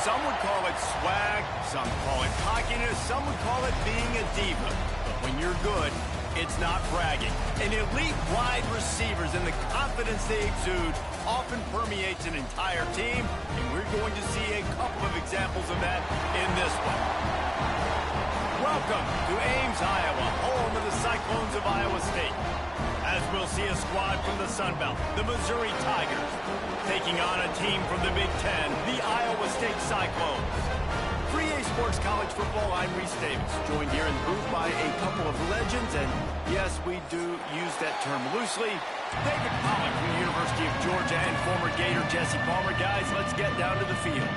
Some would call it swag, some call it cockiness, some would call it being a diva. But when you're good, it's not bragging. And elite wide receivers and the confidence they exude often permeates an entire team, and we're going to see a couple of examples of that in this one. Welcome to Ames, Iowa, home of the Cyclones of Iowa State. As we'll see a squad from the Sun Belt, the Missouri Tigers, taking on a team from the Big Ten, the Iowa State Cyclones. For EA Sports College Football, I'm Reese Davis, joined here in the booth by a couple of legends, and yes, we do use that term loosely. David Pollock from the University of Georgia and former Gator Jesse Palmer. Guys, let's get down to the field.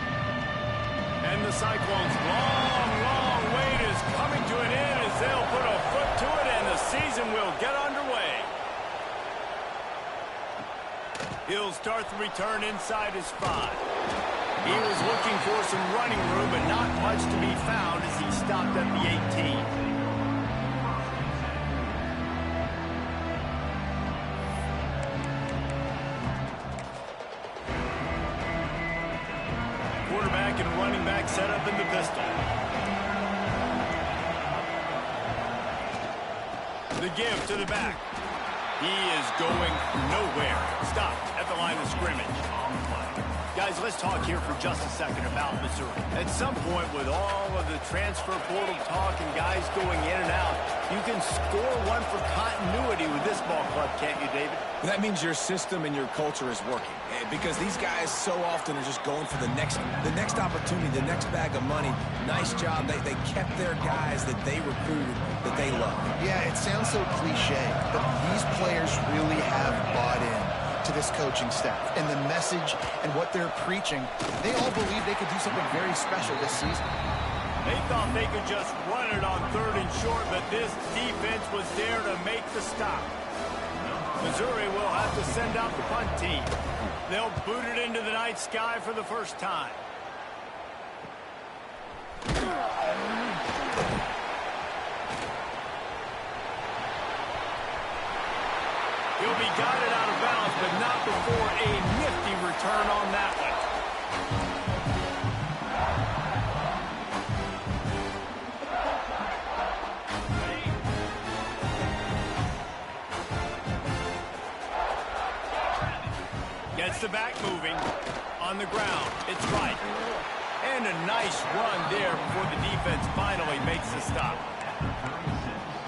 And the Cyclones' long wait is coming to an end as they'll put a foot to it, and the season will get underway. He'll start the return inside his 5. He was looking for some running room, but not much to be found as he stopped at the 18. Quarterback and running back set up in the pistol. The give to the back. He is going nowhere. Stop at the line of scrimmage. Guys, let's talk here for just a second about Missouri. At some point, with all of the transfer portal talk and guys going in and out, you can score one for continuity with this ball club, can't you, David? That means your system and your culture is working, because these guys so often are just going for the next opportunity, the next bag of money. Nice job. They kept their guys that they recruited, that they love. Yeah, it sounds so cliche, but these players really have bought in to this coaching staff and the message and what they're preaching. They all believe they could do something very special this season. They thought they could just run it on 3rd and short, but this defense was there to make the stop. Missouri will have to send out the punt team. They'll boot it into the night sky for the first time. He'll be guided out of bounds, but not before a nifty return on that one. Gets the back moving. On the ground, it's right. And a nice run there before the defense finally makes the stop.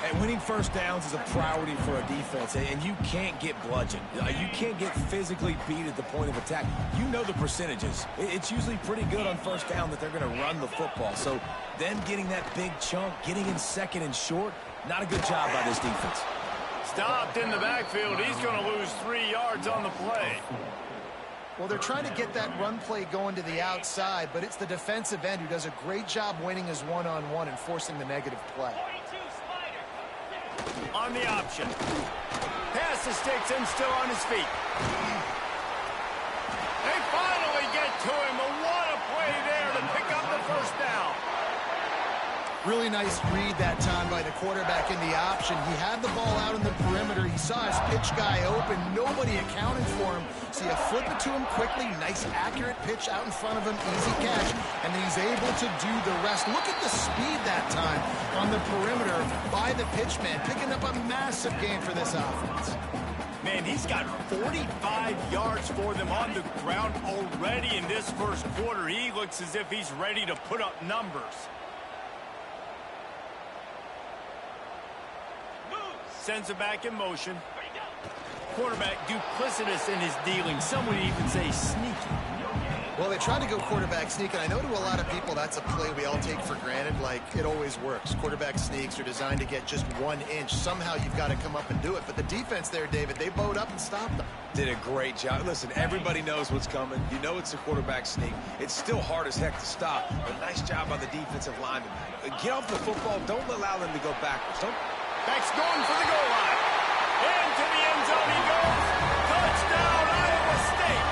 And winning first downs is a priority for a defense, and you can't get bludgeoned. You can't get physically beat at the point of attack. You know the percentages. It's usually pretty good on first down that they're going to run the football. So them getting that big chunk, getting in 2nd and short, not a good job by this defense. Stopped in the backfield. He's going to lose 3 yards on the play. Well, they're trying to get that run play going to the outside, but it's the defensive end who does a great job winning his one-on-one and forcing the negative play. On the option. Pass the sticks and still on his feet. They finally get to him. What a play there to pick up the first down. Really nice read that time by the quarterback in the option. He had the ball out in the perimeter. He saw his pitch guy open. Nobody accounted for him. So you flip it to him quickly. Nice, accurate pitch out in front of him. Easy catch. And then he's able to do the rest. Look at the speed that time on the perimeter by the pitchman, picking up a massive gain for this offense. Man, he's got 45 yards for them on the ground already in this first quarter. He looks as if he's ready to put up numbers. Sends it back in motion. Quarterback duplicitous in his dealing. Some would even say sneaky. Well, they try to go quarterback sneak, and I know to a lot of people that's a play we all take for granted, like it always works. Quarterback sneaks are designed to get just 1 inch. Somehow you've got to come up and do it. But the defense there, David, they bowed up and stopped them. Did a great job. Listen, everybody knows what's coming. You know it's a quarterback sneak. It's still hard as heck to stop, but nice job by the defensive lineman. Get off the football. Don't allow them to go backwards. Back's going for the goal line. Into the end zone he goes. Touchdown, Iowa State.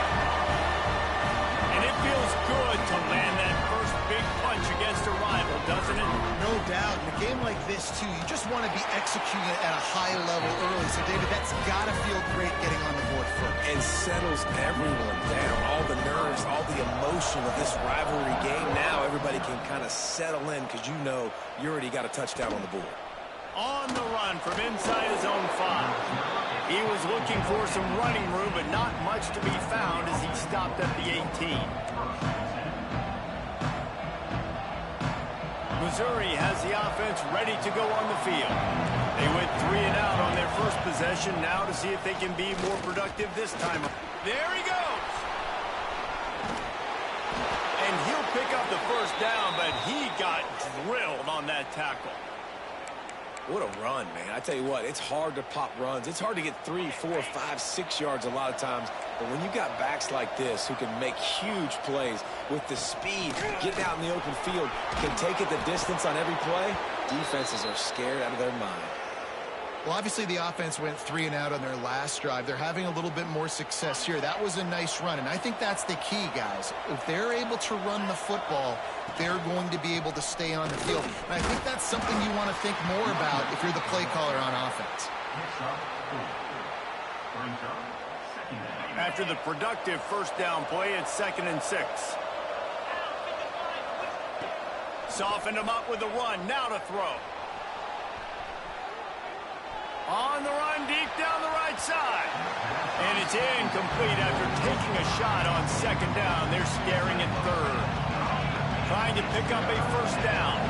And it feels good to land that first big punch against a rival, doesn't it? No doubt. In a game like this, too, you just want to be extra executing it at a high level early. So, David, that's got to feel great getting on the board first. And settles everyone down. All the nerves, all the emotion of this rivalry game. Now everybody can kind of settle in because you know you already got a touchdown on the board. On the run from inside his own 5. He was looking for some running room, but not much to be found as he stopped at the 18. Missouri has the offense ready to go on the field. They went 3 and out on their first possession. Now to see if they can be more productive this time. There he goes. And he'll pick up the first down, but he got drilled on that tackle. What a run, man. I tell you what, it's hard to pop runs. It's hard to get 3, 4, 5, 6 yards a lot of times. But when you got backs like this who can make huge plays with the speed, getting out in the open field, can take it the distance on every play, defenses are scared out of their mind. Well, obviously the offense went 3 and out on their last drive. They're having a little bit more success here. That was a nice run, and I think that's the key, guys. If they're able to run the football, they're going to be able to stay on the field. And I think that's something you want to think more about if you're the play caller on offense. After the productive first down play, it's 2nd and 6. Softened him up with a run. Now to throw. On the run, deep down the right side. And it's incomplete after taking a shot on 2nd down. They're staring at 3rd. Trying to pick up a first down.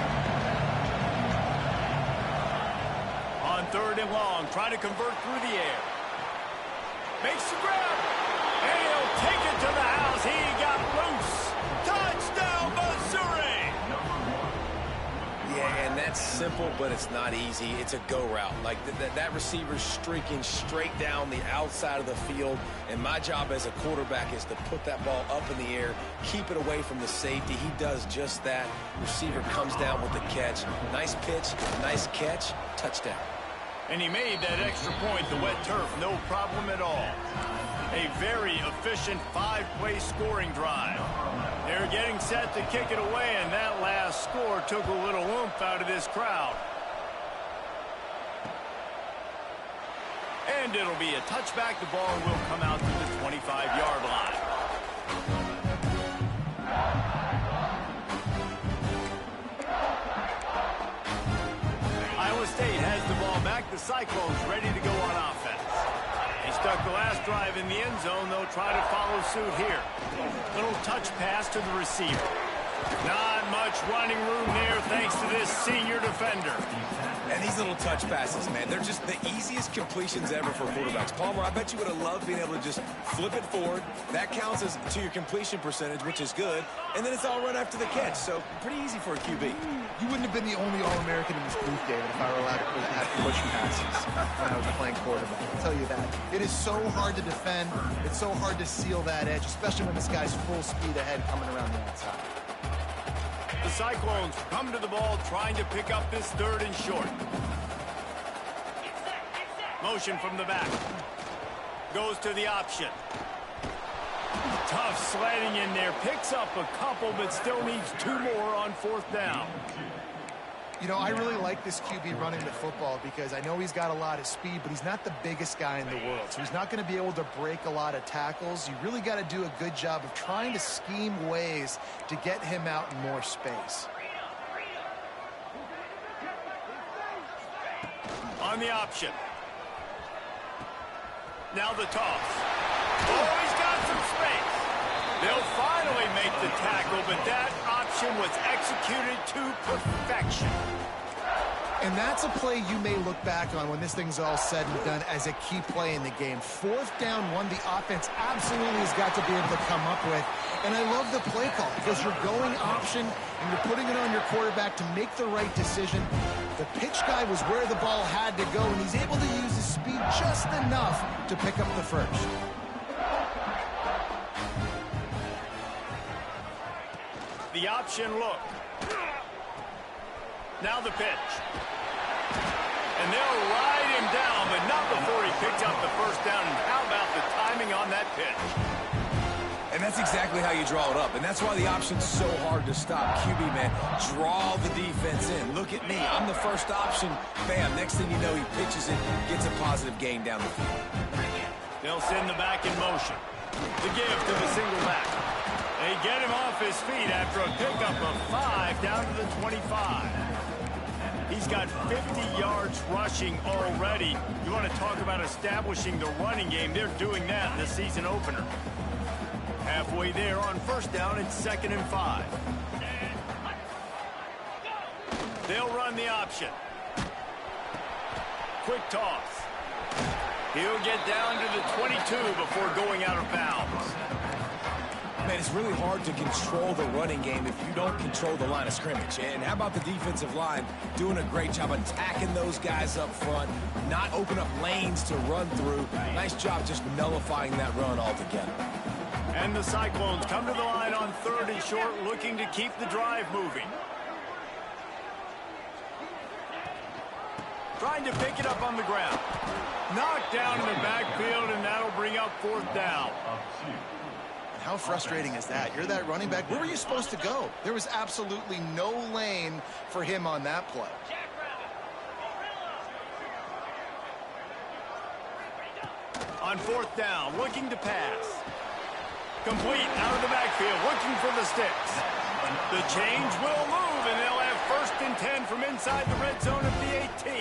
On 3rd and long, trying to convert through the air. Makes the grab. And he'll take it to the house. He got loose. Touchdown, Missouri. Yeah, and that's simple, but it's not easy. It's a go route. Like that receiver's streaking straight down the outside of the field, and my job as a quarterback is to put that ball up in the air, keep it away from the safety. He does just that. Receiver comes down with the catch. Nice pitch, nice catch, touchdown. And he made that extra point, the wet turf, no problem at all. A very efficient 5-play scoring drive. They're getting set to kick it away, and that last score took a little oomph out of this crowd. And it'll be a touchback. The ball will come out to the 25-yard line. Iowa State has the ball back. The Cyclones ready to go on offense. They stuck the last drive in the end zone. They'll try to follow suit here. Little touch pass to the receiver. Not much running room there thanks to this senior defender. And these little touch passes, man, they're just the easiest completions ever for quarterbacks. Palmer, I bet you would have loved being able to just flip it forward. That counts as to your completion percentage, which is good. And then it's all run after the catch. So pretty easy for a QB. You wouldn't have been the only All-American in this booth, David, if I were allowed to have push passes when I was playing quarterback. I'll tell you that. It is so hard to defend. It's so hard to seal that edge, especially when this guy's full speed ahead coming around the outside. The Cyclones come to the ball trying to pick up this 3rd and short. Motion from the back. Goes to the option. Tough sledding in there. Picks up a couple, but still needs 2 more on 4th down. You know, I really like this QB running the football because I know he's got a lot of speed, but he's not the biggest guy in the world. So he's not going to be able to break a lot of tackles. You really got to do a good job of trying to scheme ways to get him out in more space. On the option. Now the toss. Oh, he's got some space. They'll finally make the tackle, but that option was executed to perfection. And that's a play you may look back on when this thing's all said and done as a key play in the game. 4th down, 1 the offense absolutely has got to be able to come up with. And I love the play call because you're going option and you're putting it on your quarterback to make the right decision. The pitch guy was where the ball had to go, and he's able to use his speed just enough to pick up the first. The option look. Now the pitch. And they'll ride him down, but not before he picks up the first down. And how about the timing on that pitch? And that's exactly how you draw it up. And that's why the option's so hard to stop. QB, man, draw the defense in. Look at me. I'm the first option. Bam. Next thing you know, he pitches it, gets a positive gain down the field. They'll send the back in motion. The give to the single back. They get him off his feet after a pickup of 5 down to the 25. He's got 50 yards rushing already. You want to talk about establishing the running game. They're doing that in the season opener. Halfway there on first down, it's 2nd and 5. They'll run the option. Quick toss. He'll get down to the 22 before going out of bounds. Man, it's really hard to control the running game if you don't control the line of scrimmage. And how about the defensive line doing a great job attacking those guys up front, not open up lanes to run through. Nice job just nullifying that run altogether. And the Cyclones come to the line on 3rd and short, looking to keep the drive moving. Trying to pick it up on the ground. Knocked down in the backfield, and that'll bring up 4th down. How frustrating is that? You're that running back. Where were you supposed to go? There was absolutely no lane for him on that play. On 4th down, looking to pass. Complete out of the backfield, looking for the sticks. The change will move, and they'll have 1st and 10 from inside the red zone of the 18.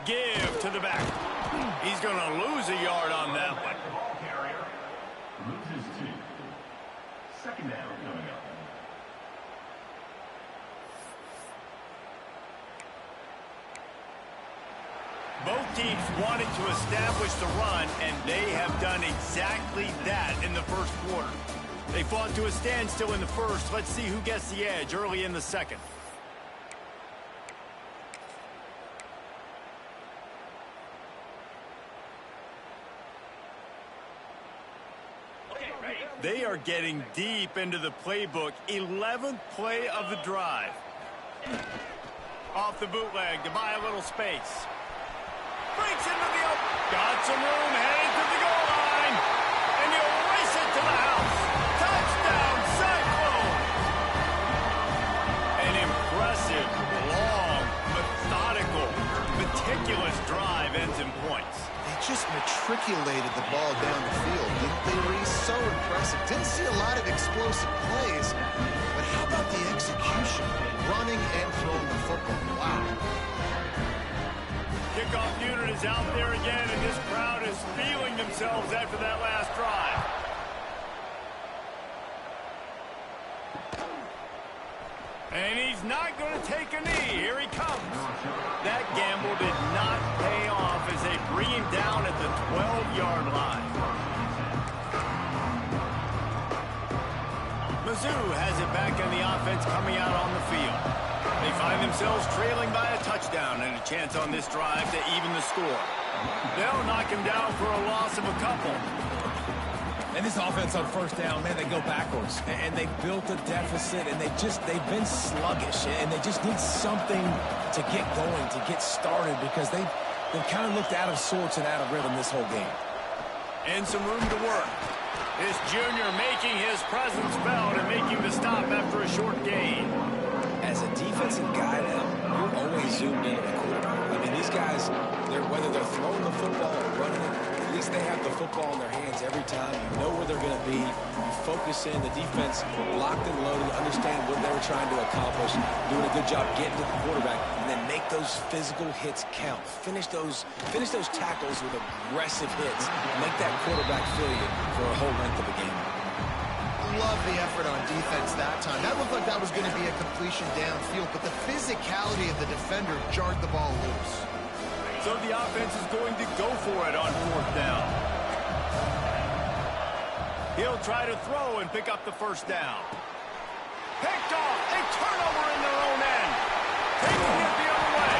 Give to the back. He's going to lose a yard on that one. Loses 2. 2nd down coming up. Both teams wanted to establish the run, and they have done exactly that in the first quarter. They fought to a standstill in the first. Let's see who gets the edge early in the second. They are getting deep into the playbook. 11th play of the drive. Off the bootleg to buy a little space. Breaks into the open. Got some room, headed to the goal line. And he'll race it to the house. Touchdown, Cyclone! An impressive, long, methodical, meticulous drive ends in points. They just matriculated the ball down the field, didn't they, Reese? So impressive. Didn't see a lot of explosive plays, but how about the execution? Running and throwing the football. Wow. Kickoff unit is out there again, and this crowd is feeling themselves after that last drive. And he's not going to take a knee. Here he comes. That gamble did not pay off as they bring him down at the 12-yard line. Mizzou has it back in the offense coming out on the field. They find themselves trailing by a touchdown and a chance on this drive to even the score. They'll knock him down for a loss of a couple. And this offense on first down, man, they go backwards. And they built a deficit, and they've been sluggish. And they just need something to get going, to get started, because they've kind of looked out of sorts and out of rhythm this whole game. And some room to work. This junior making his presence felt and making the stop after a short gain. As a defensive guy now, you're always zoomed in on the quarterback. I mean, these guys, whether they're throwing the football or running it, at least they have the football in their hands every time. You know where they're going to be. You focus in. The defense locked and loaded, understand what they were trying to accomplish, doing a good job getting to the quarterback, and then make those physical hits count. Finish those tackles with aggressive hits. Make that quarterback feel you for a whole length of the game. Love the effort on defense that time. That looked like that was going to be a completion downfield, but the physicality of the defender jarred the ball loose. So the offense is going to go for it on 4th down. He'll try to throw and pick up the first down. Picked off. A turnover in their own end. Taking it the other way.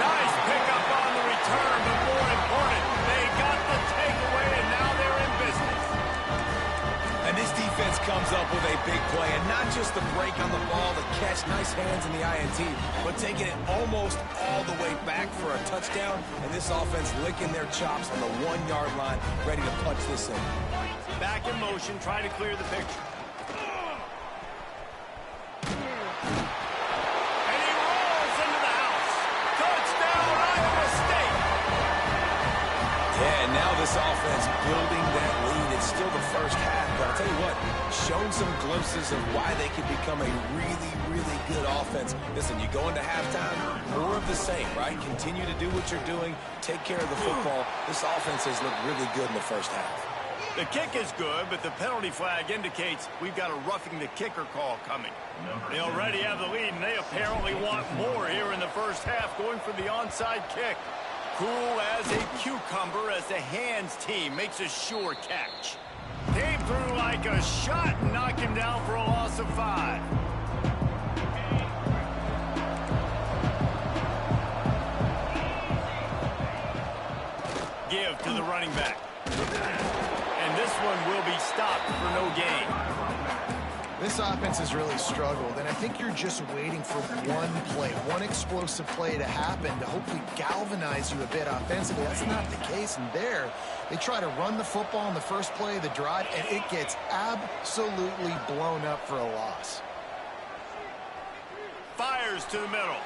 Nice pickup on the return, but more important, they got the takeaway, and now they're in business. And this defense comes up with a big play, and not just the break on the ball, the catch, nice hands in the INT, but taking it almost all the way back for a touchdown, and this offense licking their chops on the 1-yard line, ready to punch this in. Back in motion, trying to clear the picture. And he rolls into the house. Touchdown, Iowa State! Yeah, and now this offense building that lead. It's still the first half, but I'll tell you what, shown some glimpses of why they could become a really, really good offense. Listen, you go into halftime, more of the same, right? Continue to do what you're doing, take care of the football. This offense has looked really good in the first half. The kick is good, but the penalty flag indicates we've got a roughing the kicker call coming. They already have the lead, and they apparently want more here in the first half, going for the onside kick. Cool as a cucumber as the hands team makes a sure catch. Came through like a shot and knocked him down for a loss of 5. Give to the running back. And this one will be stopped for no gain. This offense has really struggled, and I think you're just waiting for one play, one explosive play to happen to hopefully galvanize you a bit offensively. That's not the case, and there, they try to run the football in the first play of the drive, and it gets absolutely blown up for a loss. Fires to the middle.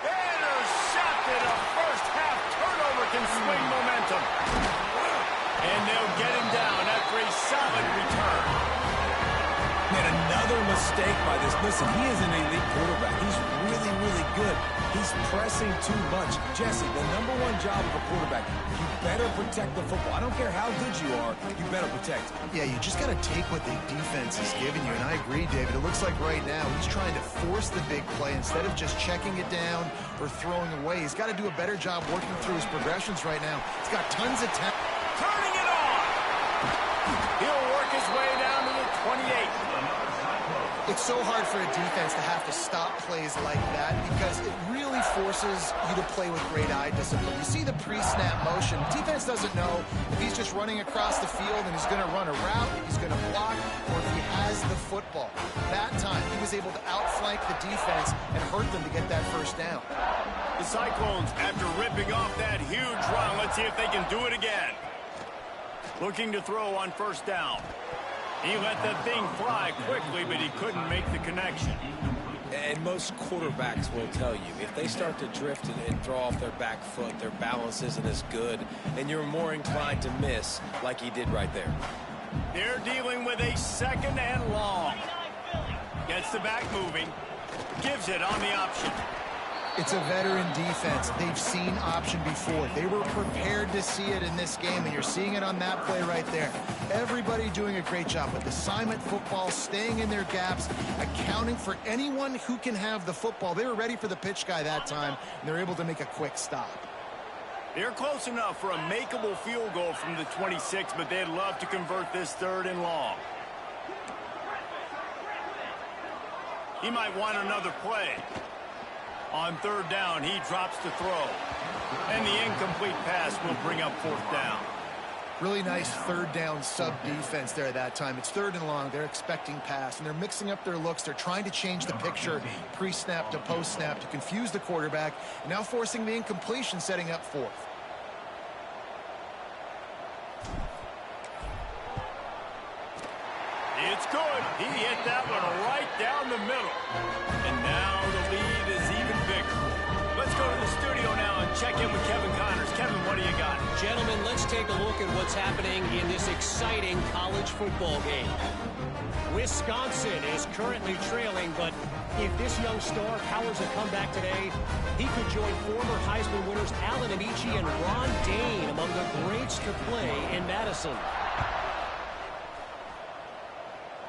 Intercepted. A first half turnover can swing momentum. And they'll get him down after a solid return. Man, another mistake by this. Listen, he is an elite quarterback. He's really, really good. He's pressing too much. Jesse, the #1 job of a quarterback, you better protect the football. I don't care how good you are, you better protect it. Yeah, you just got to take what the defense is giving you, and I agree, David. It looks like right now he's trying to force the big play instead of just checking it down or throwing away. He's got to do a better job working through his progressions right now. He's got tons of talent. Turning it on. He'll work his way down to the 28. It's so hard for a defense to have to stop plays like that because it really forces you to play with great eye discipline. You see the pre-snap motion. Defense doesn't know if he's just running across the field and he's going to run a route, if he's going to block, or if he has the football. That time, he was able to outflank the defense and hurt them to get that first down. The Cyclones, after ripping off that huge run, let's see if they can do it again. Looking to throw on first down. He let that thing fly quickly, but he couldn't make the connection. And most quarterbacks will tell you, if they start to drift and throw off their back foot, their balance isn't as good, and you're more inclined to miss like he did right there. They're dealing with a second and long. Gets the back moving. Gives it on the option. It's a veteran defense. They've seen option before. They were prepared to see it in this game, and you're seeing it on that play right there. Everybody doing a great job with assignment football, staying in their gaps, accounting for anyone who can have the football. They were ready for the pitch guy that time, and they're able to make a quick stop. They're close enough for a makeable field goal from the 26, but they'd love to convert this third and long. He might want another play. On third down, he drops the throw. And the incomplete pass will bring up fourth down. Really nice third down sub-defense there that time. It's third and long. They're expecting pass, and they're mixing up their looks. They're trying to change the picture pre-snap to post-snap to confuse the quarterback, and now forcing the incompletion, setting up fourth. It's good. He hit that one right down the middle. And now the lead is even bigger. Let's go to the studio now and check in with Kevin Connors. Kevin, what do you got? Gentlemen, let's take a look at what's happening in this exciting college football game. Wisconsin is currently trailing, but if this young star powers a comeback today, he could join former Heisman winners Allen Amici and Ron Dane among the greats to play in Madison.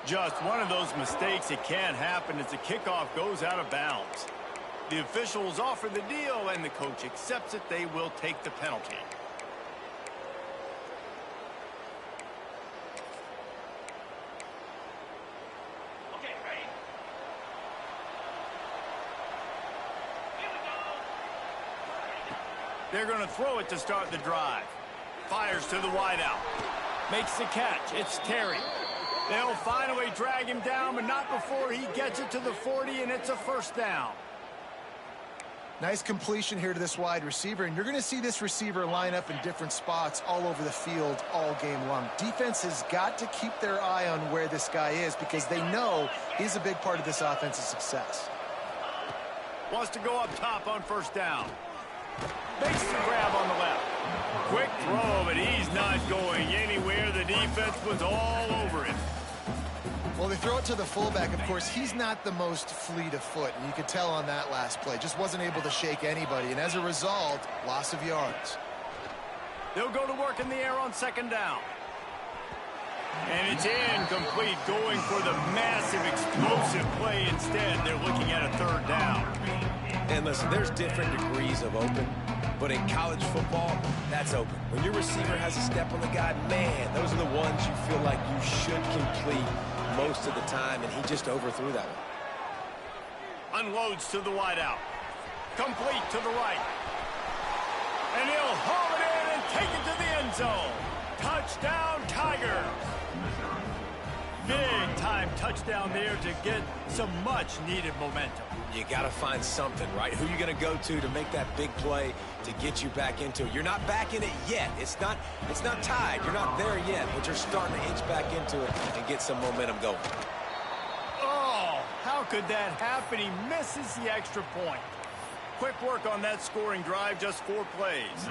Just one of those mistakes that can't happen as the kickoff goes out of bounds. The officials offer the deal, and the coach accepts it. They will take the penalty. Okay, ready? Here we go. They're going to throw it to start the drive. Fires to the wideout. Makes the catch. It's Terry. They'll finally drag him down, but not before he gets it to the 40, and it's a first down. Nice completion here to this wide receiver, and you're going to see this receiver line up in different spots all over the field all game long. Defense has got to keep their eye on where this guy is because they know he's a big part of this offense's success. Wants to go up top on first down. Makes the grab on the left. Quick throw, but he's not going anywhere. The defense was all over him. Well, they throw it to the fullback. Of course, he's not the most fleet of foot, and you could tell on that last play. Just wasn't able to shake anybody, and as a result, loss of yards. They'll go to work in the air on second down. And it's incomplete, going for the massive, explosive play instead. They're looking at a third down. And listen, there's different degrees of open, but in college football, that's open. When your receiver has a step on the guy, man, those are the ones you feel like you should complete most of the time, and he just overthrew that one. Unloads to the wideout. Complete to the right. And he'll haul it in and take it to the end zone. Touchdown, Tigers. Big time touchdown there to get some much needed momentum. You got to find something, right? Who you going to go to make that big play to get you back into it? You're not back in it yet. It's not tied. You're not there yet, but you're starting to inch back into it and get some momentum going. Oh, how could that happen? He misses the extra point. Quick work on that scoring drive, just 4 plays.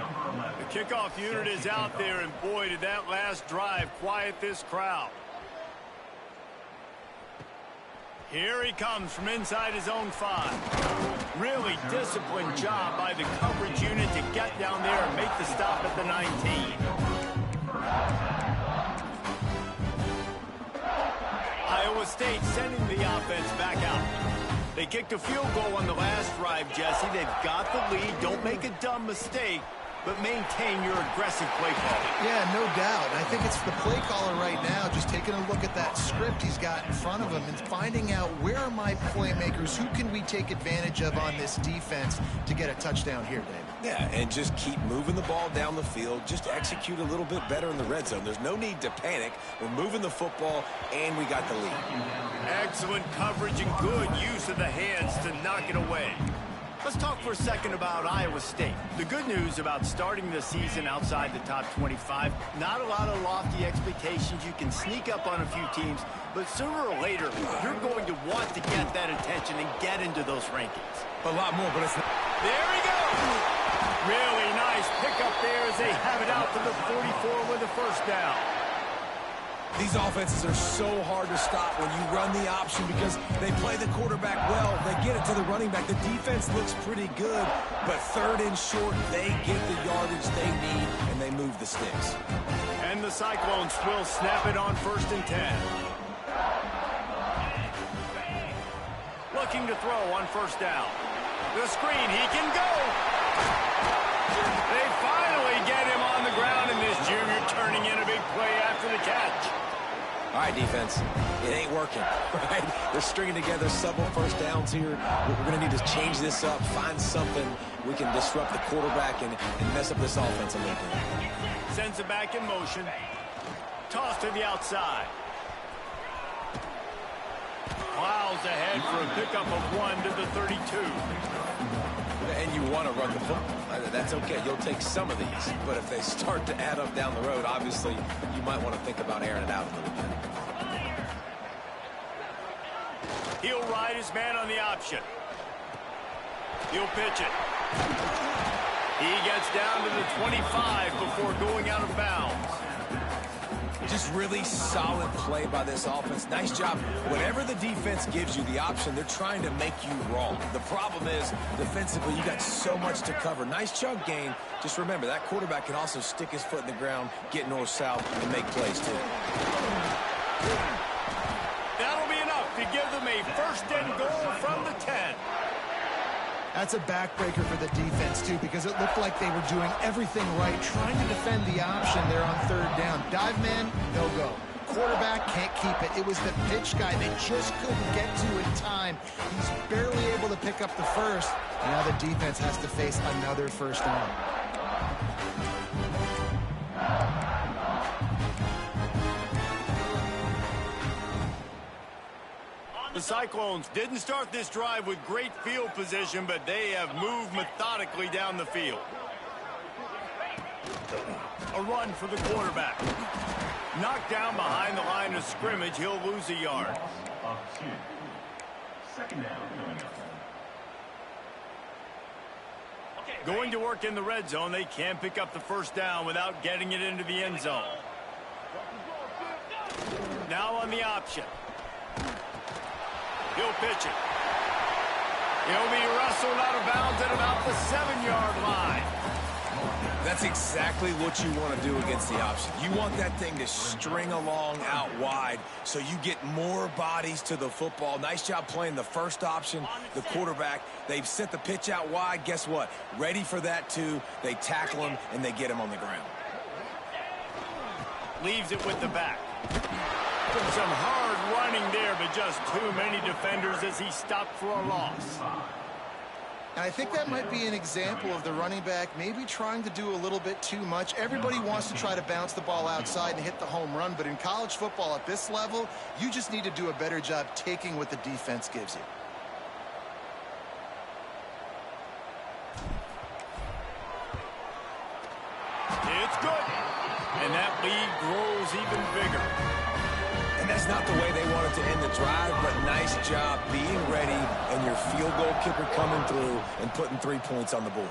The kickoff unit is out there, and boy, did that last drive quiet this crowd. Here he comes from inside his own 5. Really disciplined job by the coverage unit to get down there and make the stop at the 19. Iowa State sending the offense back out. They kicked a field goal on the last drive, Jesse. They've got the lead. Don't make a dumb mistake, but maintain your aggressive play calling. Yeah, no doubt. I think it's the play caller right now just taking a look at that script he's got in front of him and finding out where are my playmakers, who can we take advantage of on this defense to get a touchdown here, David. Yeah, and just keep moving the ball down the field. Just execute a little bit better in the red zone. There's no need to panic. We're moving the football, and we got the lead. Excellent coverage and good use of the hands to knock it away. Let's talk for a second about Iowa State. The good news about starting the season outside the top 25, not a lot of lofty expectations. You can sneak up on a few teams, but sooner or later, you're going to want to get that attention and get into those rankings. A lot more, but it's not. There he goes! Really nice pickup there as they have it out to the 44 with a first down. These offenses are so hard to stop when you run the option because they play the quarterback well. They get it to the running back. The defense looks pretty good, but third and short, they get the yardage they need, and they move the sticks. And the Cyclones will snap it on 1st and 10. Looking to throw on 1st down. The screen, he can go. They finally get him on the ground, and this junior turning in a big play after the catch. All right, defense, it ain't working, right? They're stringing together several first downs here. We're going to need to change this up, find something we can disrupt the quarterback and mess up this offense a little bit. Sends it back in motion. Toss to the outside. Plows ahead for a pickup of 1 to the 32. And you want to run the football. That's okay. You'll take some of these. But if they start to add up down the road, obviously, you might want to think about airing it out a little bit. He'll ride his man on the option. He'll pitch it. He gets down to the 25 before going out of bounds. Just really solid play by this offense. Nice job. Whatever the defense gives you the option, they're trying to make you wrong. The problem is, defensively, you got so much to cover. Nice chunk gain. Just remember, that quarterback can also stick his foot in the ground, get north-south, and make plays, too. That'll be enough to give them a 1st and goal from the 10. That's a backbreaker for the defense, too, because it looked like they were doing everything right, trying to defend the option there on 3rd down. Dive man, no go. Quarterback can't keep it. It was the pitch guy they just couldn't get to in time. He's barely able to pick up the first. And now the defense has to face another 1st down. The Cyclones didn't start this drive with great field position, but they have moved methodically down the field. A run for the quarterback. Knocked down behind the line of scrimmage, he'll lose a yard. Second down. Going to work in the red zone, they can't pick up the first down without getting it into the end zone. Now on the option. He'll pitch it. He'll be wrestled out of bounds at about the 7-yard line. That's exactly what you want to do against the option. You want that thing to string along out wide so you get more bodies to the football. Nice job playing the first option, the quarterback. They've sent the pitch out wide. Guess what? Ready for that too. They tackle him and they get him on the ground. Leaves it with the back. Some hard running there, but just too many defenders as he stopped for a loss. And I think that might be an example of the running back maybe trying to do a little bit too much. Everybody wants to try to bounce the ball outside and hit the home run, but in college football at this level, you just need to do a better job taking what the defense gives you. It's good. And that lead grows even bigger. And that's not the way they wanted to end the drive, but nice job being ready and your field goal kicker coming through and putting 3 points on the board.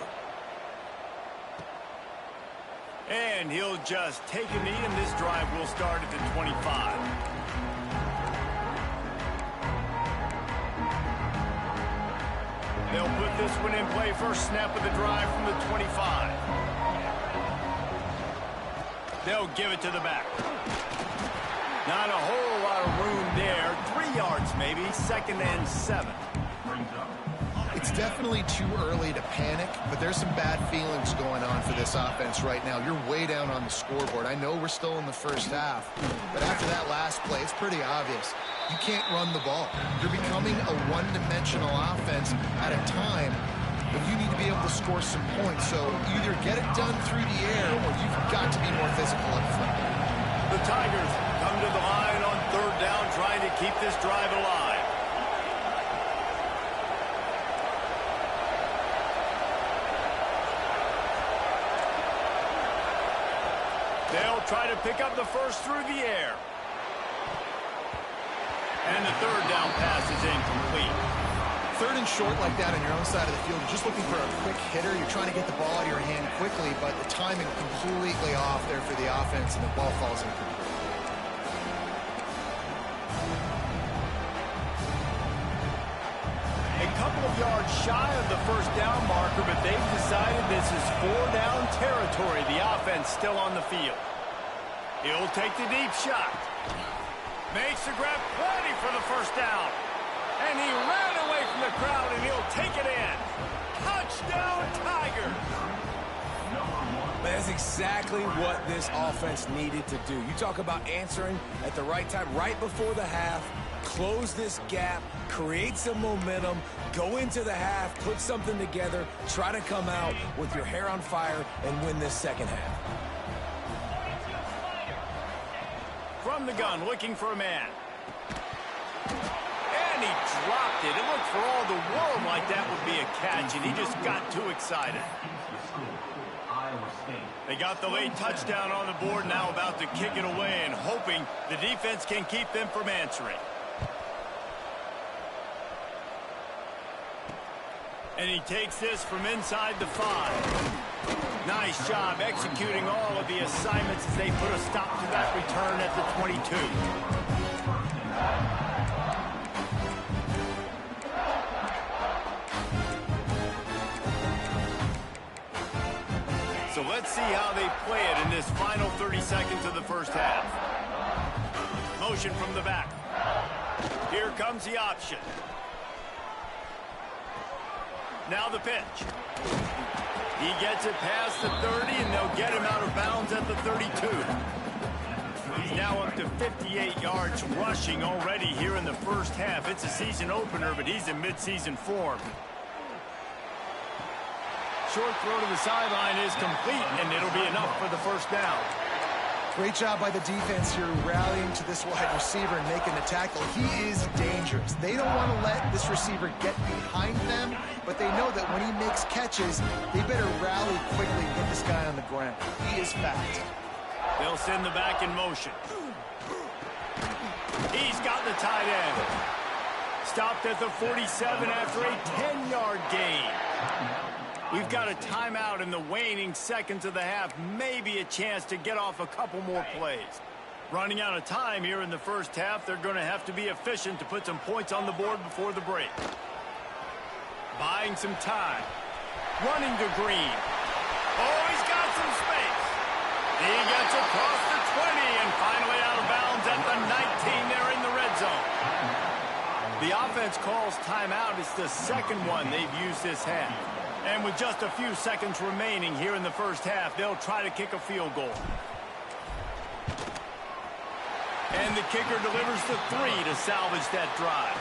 And he'll just take a knee, and this drive will start at the 25. They'll put this one in play first snap of the drive from the 25. They'll give it to the back. Not a whole lot of room there. 3 yards maybe. 2nd and 7. It's definitely too early to panic, but there's some bad feelings going on for this offense right now. You're way down on the scoreboard. I know we're still in the first half, but after that last play, it's pretty obvious. You can't run the ball. You're becoming a one-dimensional offense at a time when you need to be able to score some points. So either get it done through the air or you've got to be more physical up front. The Tigers come to the line on 3rd down, trying to keep this drive alive. They'll try to pick up the first through the air. And the 3rd down pass is incomplete. 3rd and short like that on your own side of the field, you're just looking for a quick hitter. You're trying to get the ball out of your hand quickly, but the timing completely off there for the offense, and the ball falls incomplete. A couple of yards shy of the first down marker, but they've decided this is 4-down territory. The offense still on the field. He'll take the deep shot. Makes the grab, plenty for the first down. And he ran away from the crowd, and he'll take it in. Touchdown, Tigers! That's exactly what this offense needed to do. You talk about answering at the right time, right before the half, close this gap, create some momentum, go into the half, put something together, try to come out with your hair on fire and win this second half. From the gun, looking for a man. And he dropped it. It looked for all the world like that would be a catch, and he just got too excited. They got the late touchdown on the board, now about to kick it away and hoping the defense can keep them from answering. And he takes this from inside the 5. Nice job executing all of the assignments as they put a stop to that return at the 22. So let's see how they play it in this final 30 seconds of the first half. Motion from the back. Here comes the option. Now the pitch. He gets it past the 30, and they'll get him out of bounds at the 32. He's now up to 58 yards rushing already here in the first half. It's a season opener, but he's in midseason form. Short throw to the sideline is complete, and it'll be enough for the first down. Great job by the defense here, rallying to this wide receiver and making the tackle. He is dangerous. They don't want to let this receiver get behind them, but they know that when he makes catches, they better rally quickly and get this guy on the ground. He is fast. They'll send the back in motion. He's got the tight end. Stopped at the 47 after a 10-yard gain. We've got a timeout in the waning seconds of the half. Maybe a chance to get off a couple more plays. Running out of time here in the first half. They're going to have to be efficient to put some points on the board before the break. Buying some time. Running to Green. Oh, he's got some space. He gets across the 20 and finally out of bounds at the 19 there in the red zone. The offense calls timeout. It's the second one they've used this half. And with just a few seconds remaining here in the first half, they'll try to kick a field goal. And the kicker delivers the 3 to salvage that drive.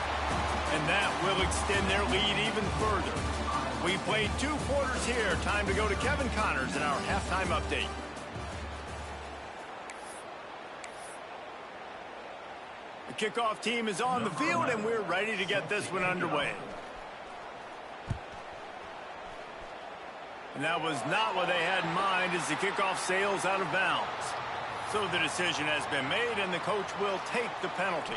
And that will extend their lead even further. We played 2 quarters here. Time to go to Kevin Connors in our halftime update. The kickoff team is on the field, and we're ready to get this one underway. And that was not what they had in mind as the kickoff sails out of bounds. So the decision has been made, and the coach will take the penalty.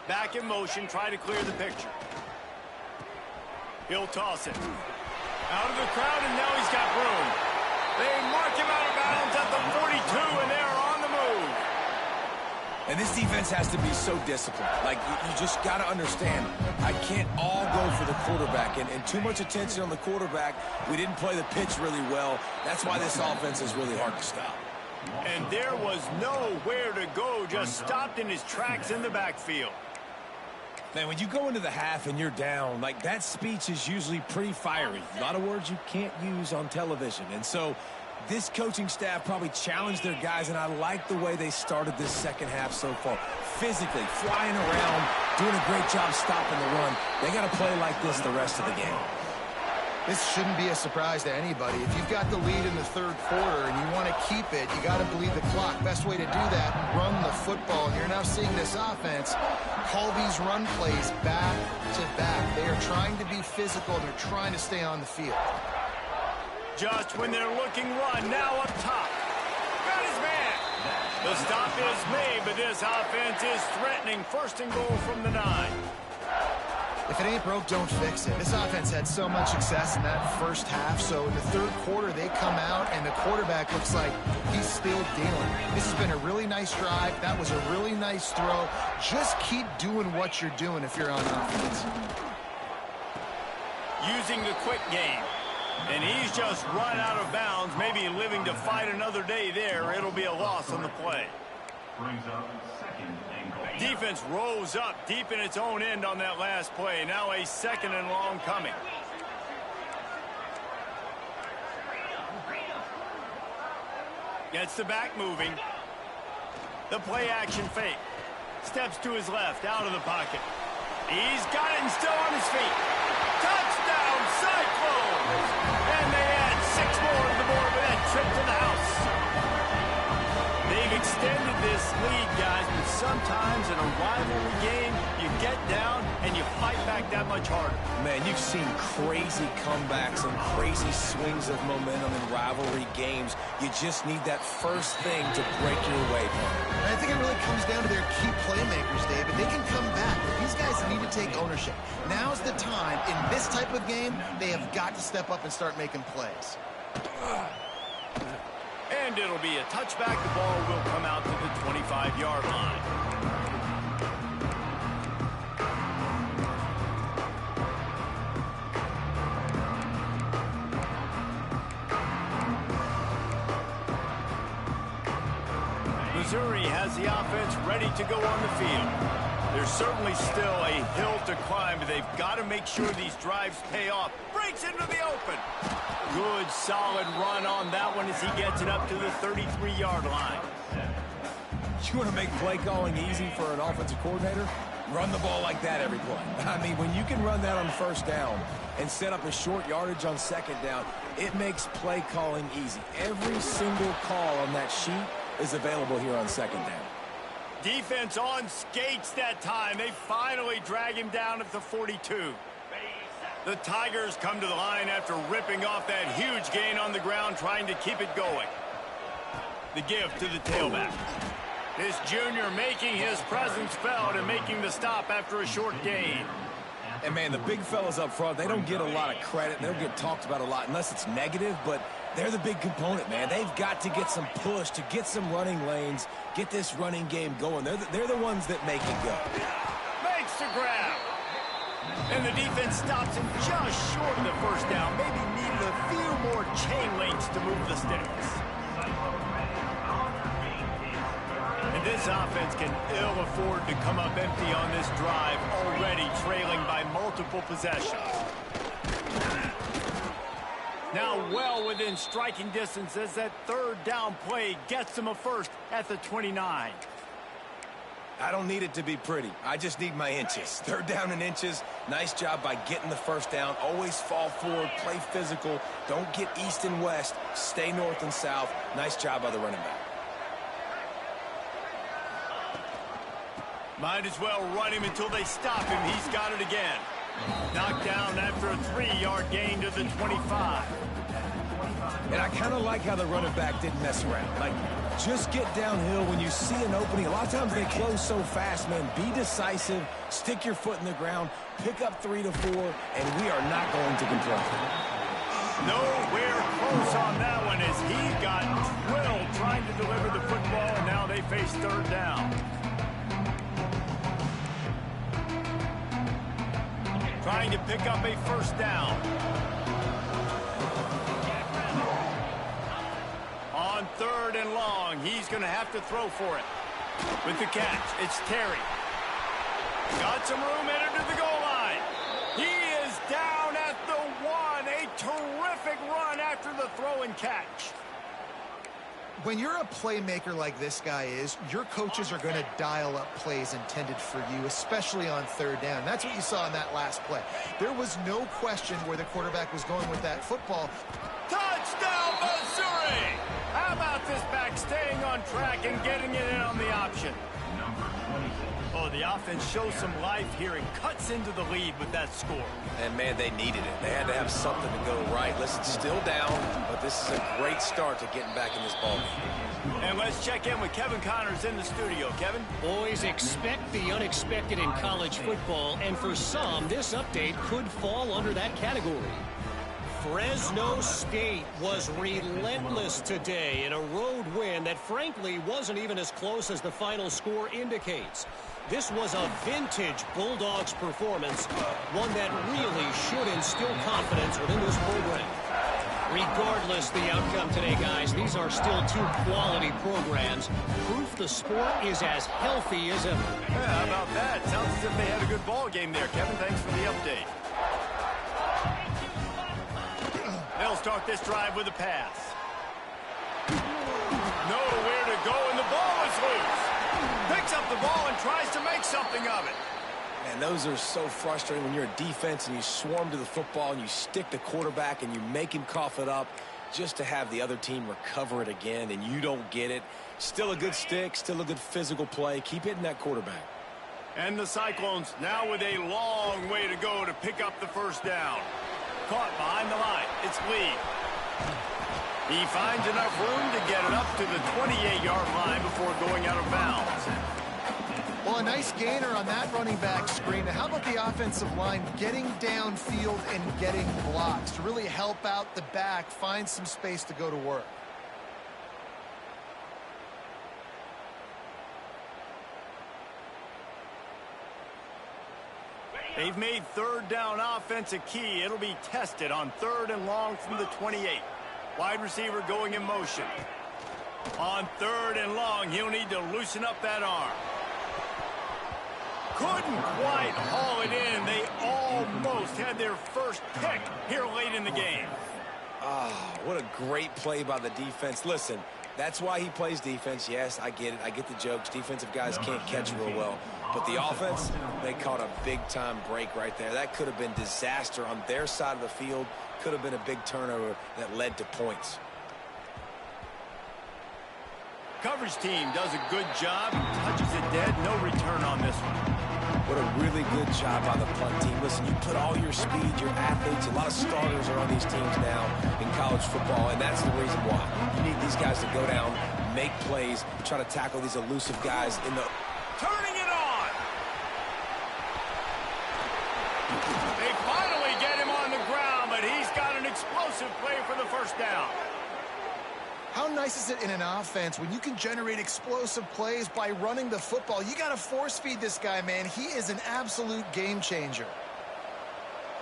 Back in motion, try to clear the picture. He'll toss it. Out of the crowd, and now he's got room. They mark him out of bounds at the 42, and they're on the move. And this defense has to be so disciplined. Like, you just got to understand, I can't all go for the quarterback. And too much attention on the quarterback. We didn't play the pitch really well. That's why this offense is really hard to stop. And there was nowhere to go, just stopped in his tracks in the backfield. Man, when you go into the half and you're down, like, that speech is usually pretty fiery. A lot of words you can't use on television. And so this coaching staff probably challenged their guys, and I like the way they started this second half so far. Physically, flying around, doing a great job stopping the run. They got to play like this the rest of the game. This shouldn't be a surprise to anybody. If you've got the lead in the third quarter and you want to keep it, you got to bleed the clock. Best way to do that, run the football. And you're now seeing this offense call these run plays back to back. They are trying to be physical. They're trying to stay on the field. Just when they're looking run, now up top. Got his man. The stop is made, but this offense is threatening. First and goal from the 9. If it ain't broke, don't fix it. This offense had so much success in that first half, so in the third quarter, they come out, and the quarterback looks like he's still dealing. This has been a really nice drive. That was a really nice throw. Just keep doing what you're doing if you're on offense. Using the quick game. And he's just run out of bounds, maybe living to fight another day there. It'll be a loss on the play. Brings up second and goal. Defense rose up deep in its own end on that last play. Now a second and long coming. Gets the back moving. The play action fake. Steps to his left, out of the pocket. He's got it and still on his feet. Touchdown, Cyclones! And they add 6 more to the board with that trip to the house. They've extended this lead, guys, but sometimes in a rivalry game, you get down and you fight back that much harder. Man, you've seen crazy comebacks and crazy swings of momentum in rivalry games. You just need that first thing to break your way. And I think it really comes down to their key playmakers, David. They can come back, but these guys need to take ownership. Now's the time. In this type of game, they have got to step up and start making plays. And it'll be a touchback. The ball will come out to the 25-yard line. Missouri has the offense ready to go on the field. There's certainly still a hill to climb, but they've got to make sure these drives pay off. Breaks into the open. Good, solid run on that one as he gets it up to the 33-yard line. You want to make play calling easy for an offensive coordinator? Run the ball like that every play. I mean, when you can run that on first down and set up a short yardage on second down, it makes play calling easy. Every single call on that sheet is available here on second down. Defense on skates that time. They finally drag him down at the 42. The Tigers come to the line after ripping off that huge gain on the ground, trying to keep it going. The give to the tailback. This junior making his presence felt and making the stop after a short gain. And, man, the big fellas up front, they don't get a lot of credit. They don't get talked about a lot unless it's negative, but they're the big component, man. They've got to get some push, to get some running lanes, get this running game going. They're the ones that make it go. Makes the grab. And the defense stops him just short of the first down. Maybe needed a few more chain links to move the sticks. And this offense can ill afford to come up empty on this drive, already trailing by multiple possessions. Now well within striking distance as that third down play gets them a first at the 29. I don't need it to be pretty. I just need my inches. Third down in inches. Nice job by getting the first down. Always fall forward, play physical. Don't get east and west. Stay north and south. Nice job by the running back. Might as well run him until they stop him. He's got it again. Knocked down after a 3-yard gain to the 25. And I kind of like how the running back didn't mess around. Like, just get downhill when you see an opening. A lot of times they close so fast, man. Be decisive, stick your foot in the ground, pick up 3 to 4, and we are not going to complain. Nowhere close on that one as he got drilled trying to deliver the football, and now they face third down. Trying to pick up a first down. On third and long, he's going to have to throw for it. With the catch, it's Terry. Got some room headed to the goal line. He is down at the 1. A terrific run after the throw and catch. When you're a playmaker like this guy is, your coaches are going to dial up plays intended for you, especially on third down. That's what you saw in that last play. There was no question where the quarterback was going with that football. Touchdown, Missouri! How about this back staying on track and getting it in on the option? Oh, the offense shows some life here and cuts into the lead with that score. And, man, they needed it. They had to have something to go right. Listen, still down, but this is a great start to getting back in this ballgame. And let's check in with Kevin Connors in the studio. Kevin? Boys, expect the unexpected in college football, and for some, this update could fall under that category. Fresno State was relentless today in a road win that frankly wasn't even as close as the final score indicates. This was a vintage Bulldogs performance, one that really should instill confidence within this program. Regardless the outcome today, guys, these are still two quality programs. Proof the sport is as healthy as ever. Yeah, how about that? Sounds as if they had a good ball game there. Kevin, thanks for the update. They'll start this drive with a pass. Nowhere to go, and the ball is loose. Picks up the ball and tries to make something of it. Man, those are so frustrating when you're a defense and you swarm to the football and you stick the quarterback and you make him cough it up just to have the other team recover it again and you don't get it. Still a good stick, still a good physical play. Keep hitting that quarterback. And the Cyclones now with a long way to go to pick up the first down. Caught behind the line. It's Lee. He finds enough room to get it up to the 28-yard line before going out of bounds. Well, a nice gainer on that running back screen. How about the offensive line getting downfield and getting blocks to really help out the back, find some space to go to work? They've made third down offense a key. It'll be tested on third and long from the 28. Wide receiver going in motion. On third and long, he'll need to loosen up that arm. Couldn't quite haul it in. They almost had their first pick here late in the game. Oh, what a great play by the defense. Listen, that's why he plays defense. Yes, I get it. I get the jokes. Defensive guys can't catch real well. But the offense, they caught a big-time break right there. That could have been disaster on their side of the field. Could have been a big turnover that led to points. Coverage team does a good job. Touches it dead. No return on this one. What a really good job by the punt team. Listen, you put all your speed, your athletes, a lot of starters are on these teams now in college football, and that's the reason why. You need these guys to go down, make plays, try to tackle these elusive guys in the... Turning it on! They finally get him on the ground, but he's got an explosive play for the first down. How nice is it in an offense when you can generate explosive plays by running the football? You got to force feed this guy, man. He is an absolute game changer.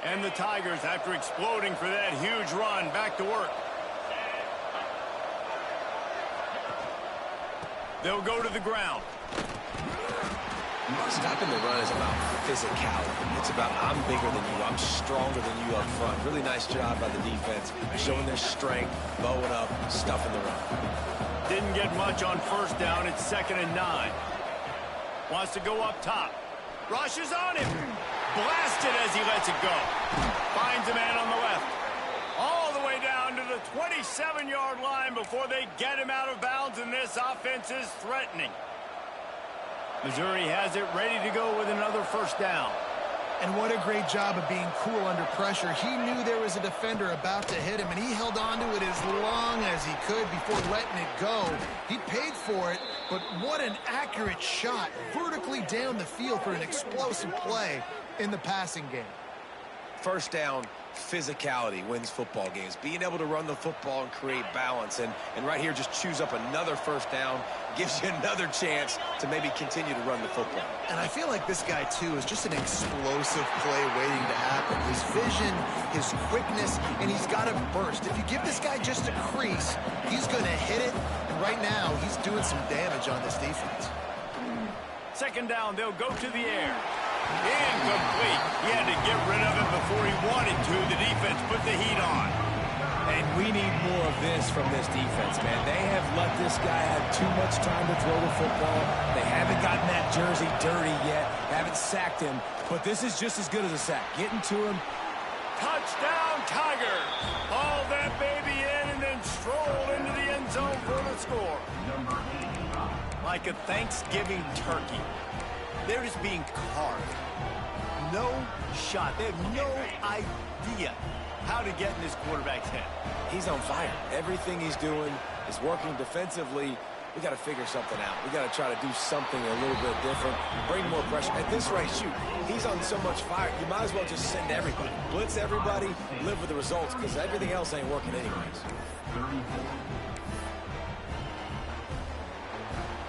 And the Tigers, after exploding for that huge run, back to work. They'll go to the ground. Stopping the run is about physicality. It's about I'm bigger than you. I'm stronger than you up front. Really nice job by the defense, showing their strength, bowing up, stuffing the run. Didn't get much on first down. It's 2nd and 9. Wants to go up top. Rushes on him. Blasted as he lets it go. Finds a man on the left. All the way down to the 27-yard line before they get him out of bounds, and this offense is threatening. Missouri has it ready to go with another first down. And what a great job of being cool under pressure. He knew there was a defender about to hit him, and he held on to it as long as he could before letting it go. He paid for it, but what an accurate shot vertically down the field for an explosive play in the passing game. First down, physicality wins football games. Being able to run the football and create balance. And right here, just choose up another first down. Gives you another chance to maybe continue to run the football. And I feel like this guy, too, is just an explosive play waiting to happen. His vision, his quickness, and he's got a burst. If you give this guy just a crease, he's going to hit it. And right now, he's doing some damage on this defense. 2nd down, they'll go to the air. Incomplete. He had to get rid of it before he wanted to. The defense put the heat on. And we need more of this from this defense, man. They have let this guy have too much time to throw the football. They haven't gotten that jersey dirty yet. Haven't sacked him. But this is just as good as a sack. Getting to him. Touchdown, Tigers. Haul that baby in and then stroll into the end zone for the score. Like a Thanksgiving turkey. They're just being carved. No shot. They have no idea how to get in this quarterback's head. He's on fire. Everything he's doing is working defensively. We got to figure something out. We got to try to do something a little bit different. Bring more pressure. At this rate, shoot, he's on so much fire. You might as well just send everybody. Blitz everybody, live with the results, because everything else ain't working anyways.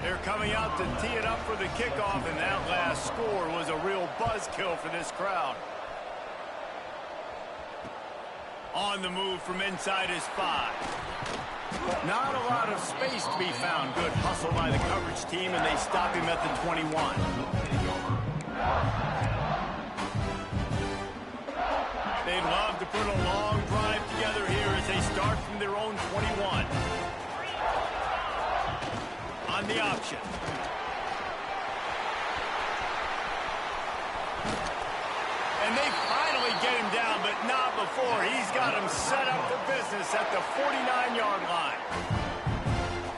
They're coming out to tee it up for the kickoff, and that last score was a real buzzkill for this crowd. On the move from inside his 5. Not a lot of space to be found. Good hustle by the coverage team, and they stop him at the 21. They'd love to put a long drive together here as they start from their own 21. On the option. And they finally get him down, but not before. He's got him set up for business at the 49-yard line.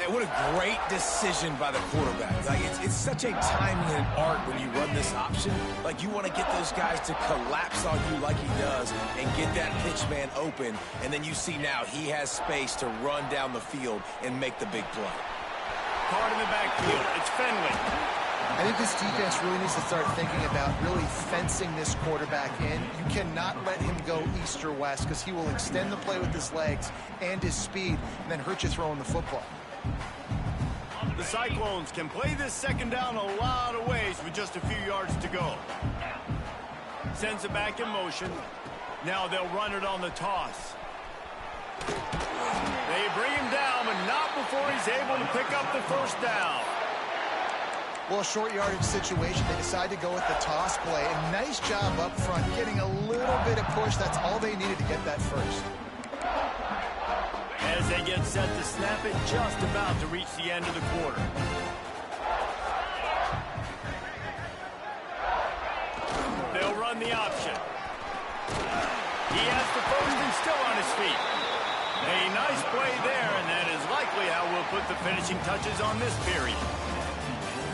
And what a great decision by the quarterback. Like it's such a timing and art when you run this option. Like you want to get those guys to collapse on you like he does and get that pitch man open. And then you see now he has space to run down the field and make the big play. Card in the backfield. It's Fenwick. I think this defense really needs to start thinking about really fencing this quarterback in. You cannot let him go east or west because he will extend the play with his legs and his speed and then hurt you throwing the football. The Cyclones can play this 2nd down a lot of ways with just a few yards to go. Sends it back in motion. Now they'll run it on the toss. They bring him down, but not before he's able to pick up the first down. Well, a short yardage situation, they decide to go with the toss play. And nice job up front, getting a little bit of push. That's all they needed to get that first. as they get set to snap it, just about to reach the end of the quarter. They'll run the option. He has the first and still on his feet. A nice play there, and that is likely how we'll put the finishing touches on this period.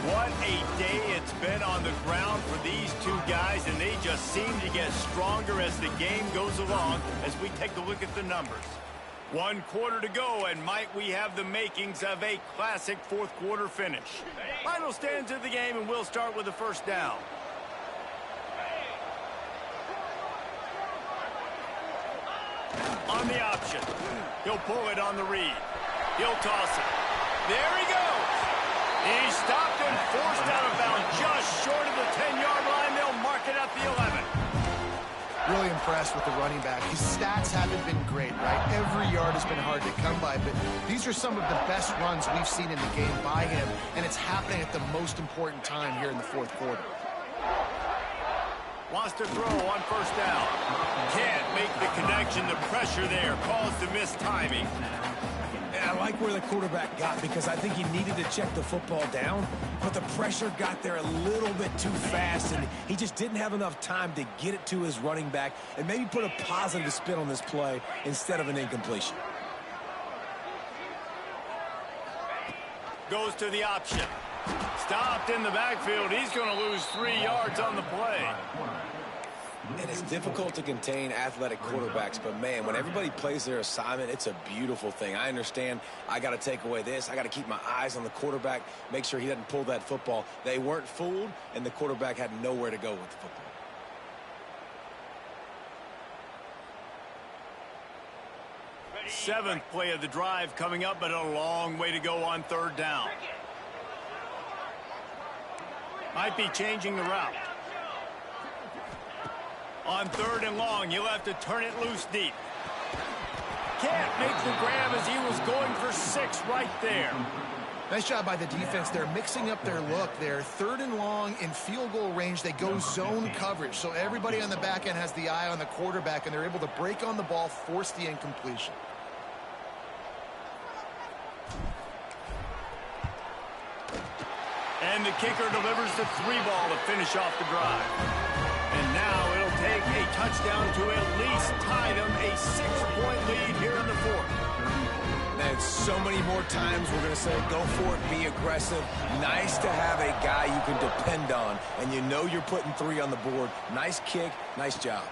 What a day it's been on the ground for these two guys, and they just seem to get stronger as the game goes along as we take a look at the numbers. 1 quarter to go, and might we have the makings of a classic fourth quarter finish. Final stanza of the game, and we'll start with the first down. On the option. He'll pull it on the read. He'll toss it. There he goes. He's stopped and forced out of bounds just short of the 10-yard line. They'll mark it at the 11. Really impressed with the running back. His stats haven't been great, right? Every yard has been hard to come by, but these are some of the best runs we've seen in the game by him, and it's happening at the most important time here in the fourth quarter. Wants to throw on first down. Can't make the connection. The pressure there caused the missed timing. And I like where the quarterback got because I think he needed to check the football down, but the pressure got there a little bit too fast, and he just didn't have enough time to get it to his running back and maybe put a positive spin on this play instead of an incompletion. Goes to the option. Stopped in the backfield. He's going to lose 3 yards on the play. And it's difficult to contain athletic quarterbacks, but man, when everybody plays their assignment, it's a beautiful thing. I understand I got to take away this. I got to keep my eyes on the quarterback, make sure he doesn't pull that football. They weren't fooled, and the quarterback had nowhere to go with the football. Seventh play of the drive coming up, but a long way to go on third down. Might be changing the route. On third and long, you'll have to turn it loose deep. Can't make the grab as he was going for 6 right there. Nice job by the defense. They're mixing up their look. They're third and long in field goal range. They go zone coverage. So everybody on the back end has the eye on the quarterback, and they're able to break on the ball, force the incompletion. And the kicker delivers the 3-ball to finish off the drive. And now it'll take a touchdown to at least tie them a 6-point lead here in the fourth. And so many more times we're going to say, go for it, be aggressive. Nice to have a guy you can depend on, and you know you're putting 3 on the board. Nice kick, nice job.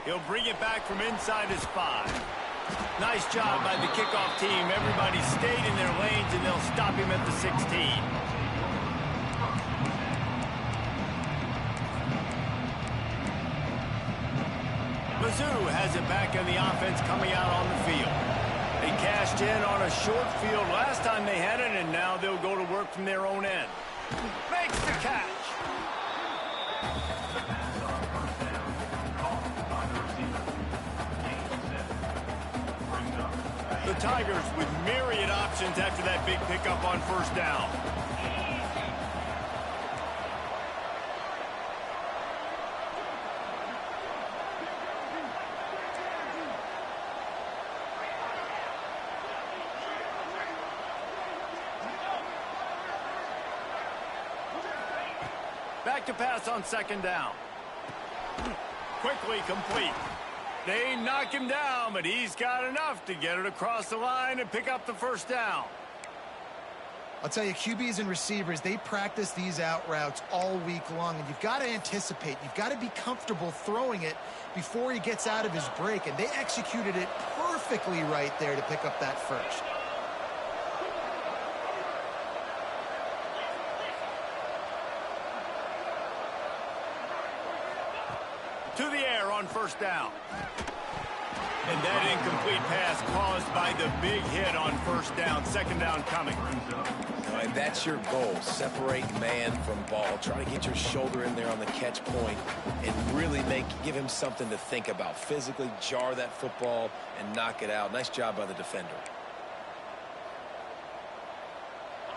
He'll bring it back from inside his 5. Nice job by the kickoff team. Everybody stayed in their lanes, and they'll stop him at the 16. Mizzou has it back in the offense coming out on the field. They cashed in on a short field last time they had it, and now they'll go to work from their own end. Makes the catch. The Tigers with myriad options after that big pickup on first down. Back to pass on second down. Quickly complete. They knock him down, but he's got enough to get it across the line and pick up the first down. I'll tell you, QBs and receivers, they practice these out routes all week long, and you've got to anticipate. You've got to be comfortable throwing it before he gets out of his break, and they executed it perfectly right there to pick up that first. To the air on first down. And that incomplete pass caused by the big hit on first down. Second down coming. All right, that's your goal. Separate man from ball. Try to get your shoulder in there on the catch point and really give him something to think about. Physically jar that football and knock it out. Nice job by the defender.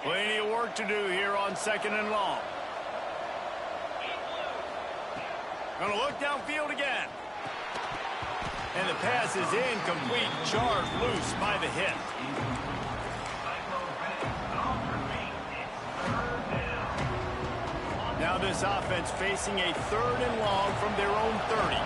Plenty of work to do here on second and long. Going to look downfield again. And the pass is incomplete, jarred loose by the hit. Now this offense facing a 3rd and long from their own 30.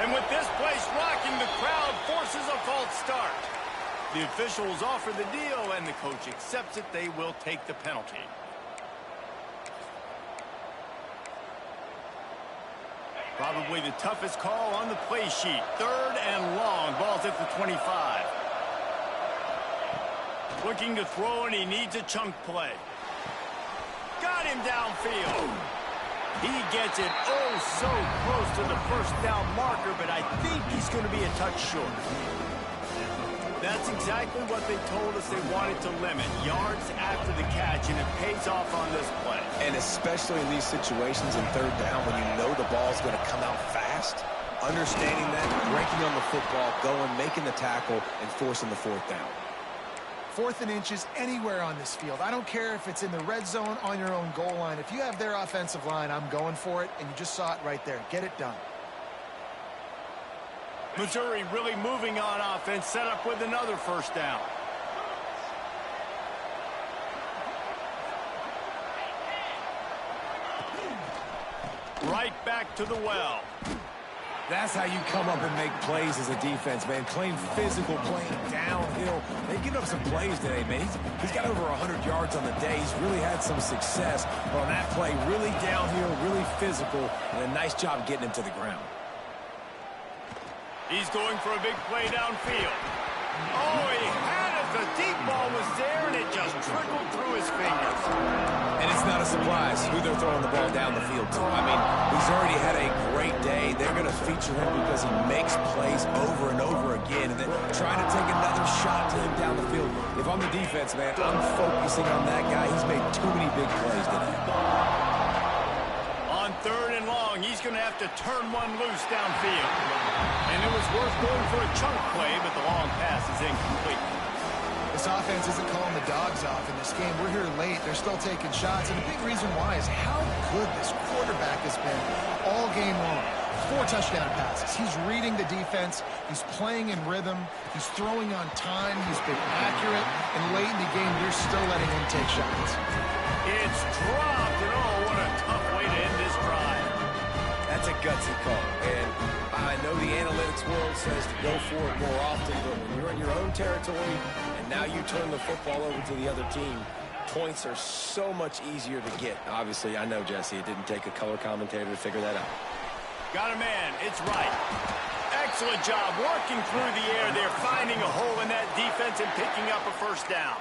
And with this place rocking, the crowd forces a false start. The officials offer the deal, and the coach accepts it. They will take the penalty. Probably the toughest call on the play sheet. 3rd and long. Ball's at the 25. Looking to throw, and he needs a chunk play. Got him downfield. He gets it so close to the 1st down marker, but I think he's going to be a touch short. That's exactly what they told us they wanted to limit. Yards after the catch, and it pays off on this play. And especially in these situations in 3rd down when you know the ball's going to come out fast, understanding that, breaking on the football, going, making the tackle, and forcing the 4th down. 4th and inches anywhere on this field. I don't care if it's in the red zone, on your own goal line. If you have their offensive line, I'm going for it, and you just saw it right there. Get it done. Missouri really moving on offense, set up with another 1st down. Right back to the well. That's how you come up and make plays as a defense, man. Playing physical, playing downhill. They've given up some plays today, man. He's got over 100 yards on the day. He's really had some success. But on that play, really downhill, really physical, and a nice job getting him to the ground. He's going for a big play downfield. Oh, he had it. The deep ball was there, and it just trickled through his fingers. And it's not a surprise who they're throwing the ball down the field to. I mean, he's already had a great day. They're going to feature him because he makes plays over and over again, and then trying to take another shot to him down the field. If I'm the defense, man, I'm focusing on that guy. He's made too many big plays today. On 3rd and long, he's going to have to turn one loose downfield. And it was worth going for a chunk play, but the long pass is incomplete. This offense isn't calling the dogs off in this game. We're here late. They're still taking shots, and a big reason why is how good this quarterback has been all game long. 4 touchdown passes. He's reading the defense. He's playing in rhythm. He's throwing on time. He's been accurate. And late in the game, you're still letting him take shots. It's dropped, and oh, what a tough way to end this drive. That's a gutsy call, and I know the analytics world says to go for it more often, but when you're in your own territory and now you turn the football over to the other team, points are so much easier to get. Obviously, I know, Jesse, it didn't take a color commentator to figure that out. Got a man. It's right. Excellent job working through the air there, finding a hole in that defense and picking up a 1st down.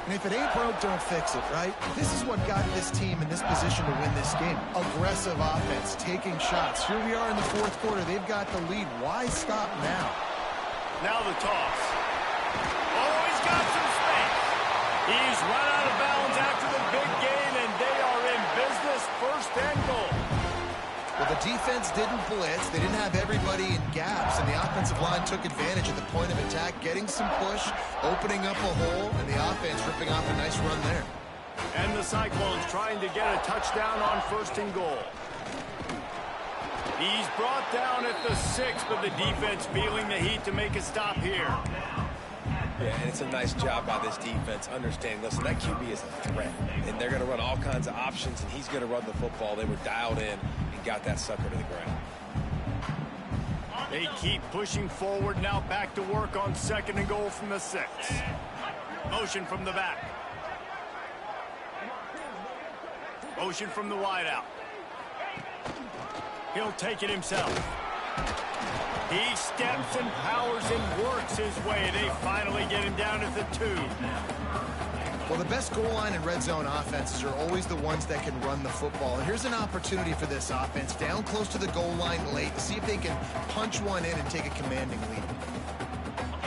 And if it ain't broke, don't fix it, right? This is what got this team in this position to win this game. Aggressive offense, taking shots. Here we are in the 4th quarter. They've got the lead. Why stop now? Now the toss. Oh, he's got some space. He's run out of bounds after the big gain, and they are in business. 1st and goal. Well, the defense didn't blitz. They didn't have everybody in gaps, and the offensive line took advantage at the point of attack, getting some push, opening up a hole, and the offense ripping off a nice run there. And the Cyclones trying to get a touchdown on 1st and goal. He's brought down at the 6, but the defense feeling the heat to make a stop here. Yeah, and it's a nice job by this defense understanding, listen, that QB is a threat, and they're going to run all kinds of options, and he's going to run the football. They were dialed in and got that sucker to the ground. They keep pushing forward, now back to work on 2nd and goal from the 6. Motion from the back. Motion from the wideout. He'll take it himself. He steps and powers and works his way. They finally get him down at the 2. Well, the best goal line and red zone offenses are always the ones that can run the football. And here's an opportunity for this offense down close to the goal line late to see if they can punch one in and take a commanding lead.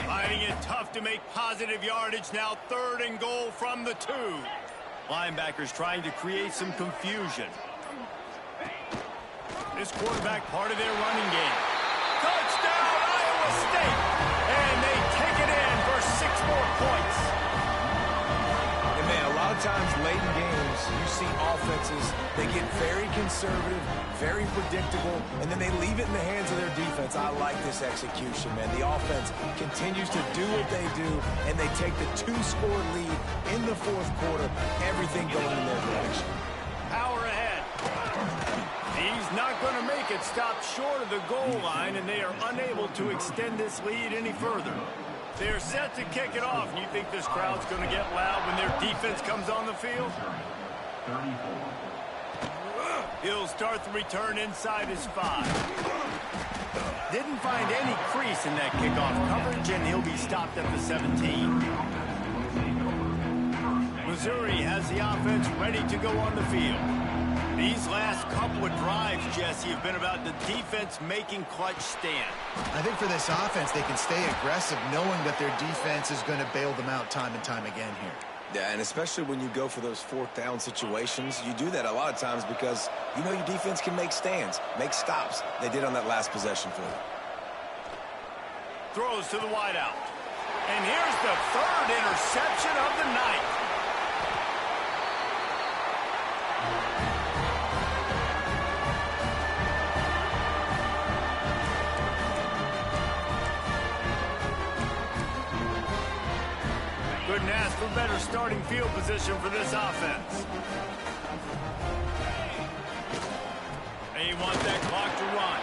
Finding it tough to make positive yardage now. 3rd and goal from the 2. Linebackers trying to create some confusion. This quarterback part of their running game. Touchdown, Iowa State! And they take it in for 6 more points. And man, a lot of times late in games, you see offenses, they get very conservative, very predictable, and then they leave it in the hands of their defense. I like this execution, man. The offense continues to do what they do, and they take the 2-score lead in the 4th quarter, everything going in their direction. Power ahead. He's not going to make it. Stop short of the goal line, and they are unable to extend this lead any further. They're set to kick it off. You think this crowd's going to get loud when their defense comes on the field? He'll start the return inside his 5. Didn't find any crease in that kickoff coverage, and he'll be stopped at the 17. Missouri has the offense ready to go on the field. These last couple of drives, Jesse, have been about the defense making clutch stand. I think for this offense, they can stay aggressive knowing that their defense is going to bail them out time and time again here. Yeah, and especially when you go for those 4th down situations, you do that a lot of times because you know your defense can make stands, make stops. They did on that last possession for you. Throws to the wideout. And here's the 3rd interception of the night. Couldn't ask for better starting field position for this offense. They want that clock to run.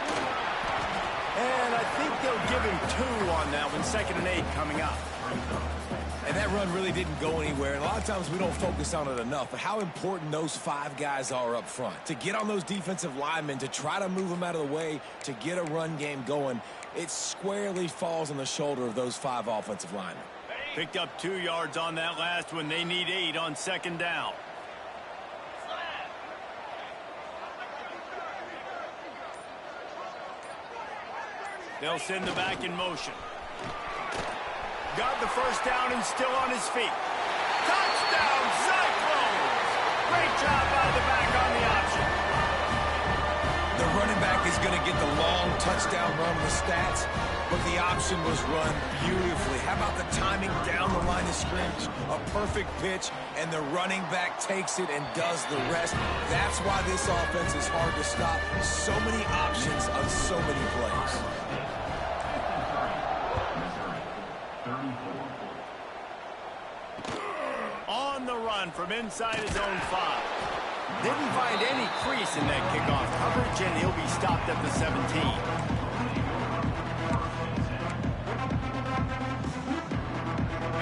And I think they'll give him 2 on that one. 2nd and 8 coming up. And that run really didn't go anywhere. And a lot of times we don't focus on it enough. But how important those 5 guys are up front. To get on those defensive linemen, to try to move them out of the way, to get a run game going, it squarely falls on the shoulder of those 5 offensive linemen. Picked up 2 yards on that last one. They need 8 on 2nd down. They'll send the back in motion. Got the 1st down and still on his feet. Touchdown, Cyclones! Great job by the back on the option. The running back is going to get the long touchdown run with the stats, but the option was run beautifully. How about the timing down the line of scrimmage? A perfect pitch, and the running back takes it and does the rest. That's why this offense is hard to stop. So many options on so many plays. On the run from inside his own 5. Didn't find any crease in that kickoff coverage, and he'll be stopped at the 17.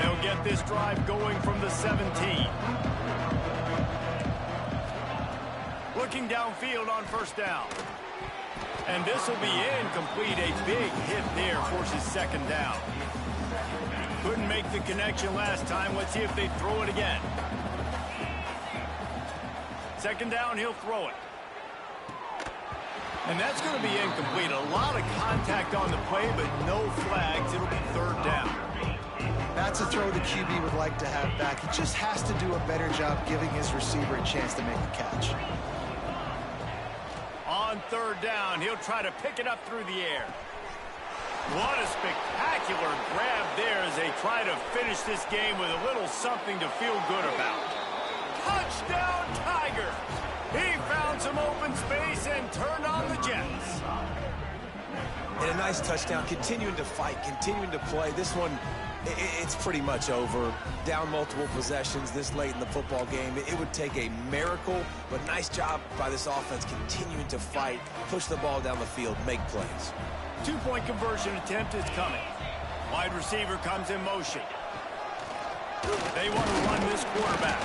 They'll get this drive going from the 17. Looking downfield on 1st down. And this will be incomplete. A big hit there forces 2nd down. Couldn't make the connection last time. Let's see if they throw it again. 2nd down, he'll throw it. And that's going to be incomplete. A lot of contact on the play, but no flags. It'll be 3rd down. That's a throw the QB would like to have back. He just has to do a better job giving his receiver a chance to make a catch. On 3rd down, he'll try to pick it up through the air. What a spectacular grab there as they try to finish this game with a little something to feel good about. Touchdown, Tigers! He found some open space and turned on the Jets. And a nice touchdown, continuing to fight, continuing to play. This one, it's pretty much over. Down multiple possessions this late in the football game. It would take a miracle, but nice job by this offense continuing to fight, push the ball down the field, make plays. 2-point conversion attempt is coming. Wide receiver comes in motion. They want to run this quarterback.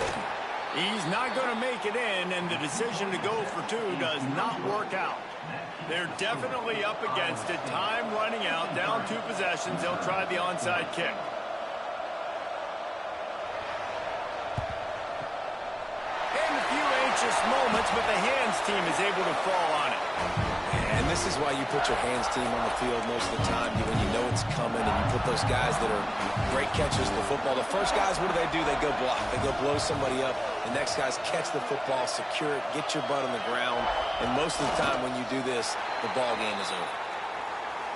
He's not going to make it in, and the decision to go for 2 does not work out. They're definitely up against it. Time running out, down 2 possessions. They'll try the onside kick. precious moments, but the hands team is able to fall on it. And this is why you put your hands team on the field most of the time, when you know it's coming, and you put those guys that are great catchers of the football. The first guys, what do? They go block. They go blow somebody up. The next guys catch the football, secure it, get your butt on the ground. And most of the time when you do this, the ball game is over.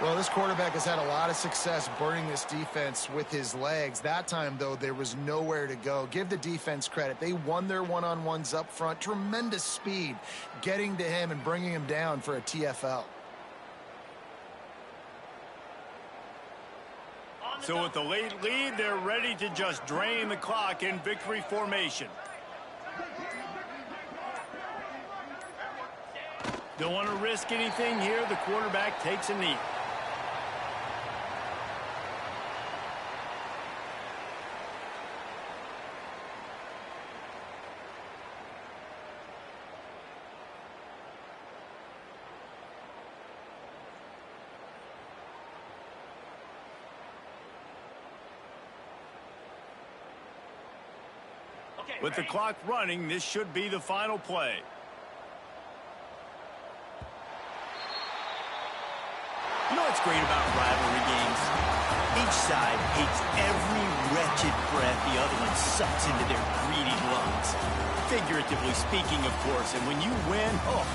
Well, this quarterback has had a lot of success burning this defense with his legs. That time, though, there was nowhere to go. Give the defense credit. They won their one-on-ones up front. Tremendous speed getting to him and bringing him down for a TFL. So with the late lead, they're ready to just drain the clock in victory formation. Don't want to risk anything here. The quarterback takes a knee. With the clock running, this should be the final play. You know what's great about rivalry games? Each side hates every wretched breath the other one sucks into their greedy lungs. Figuratively speaking, of course, and when you win, oh,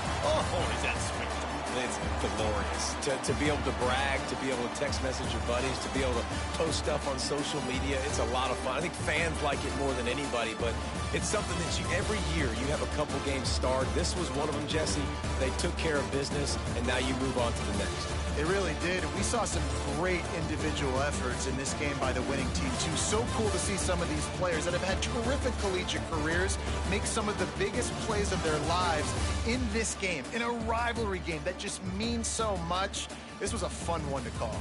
is that sweet. It's glorious to be able to brag, to be able to text message your buddies, to be able to post stuff on social media. It's a lot of fun. I think fans like it more than anybody, but it's something that every year you have a couple games starred. This was one of them, Jesse. They took care of business, and now you move on to the next. It really did. We saw some great individual efforts in this game by the winning team, too. So cool to see some of these players that have had terrific collegiate careers make some of the biggest plays of their lives in this game, in a rivalry game that just means so much. This was a fun one to call.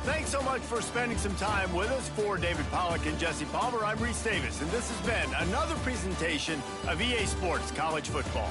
Thanks so much for spending some time with us. For David Pollack and Jesse Palmer, I'm Reese Davis, and this has been another presentation of EA Sports College Football.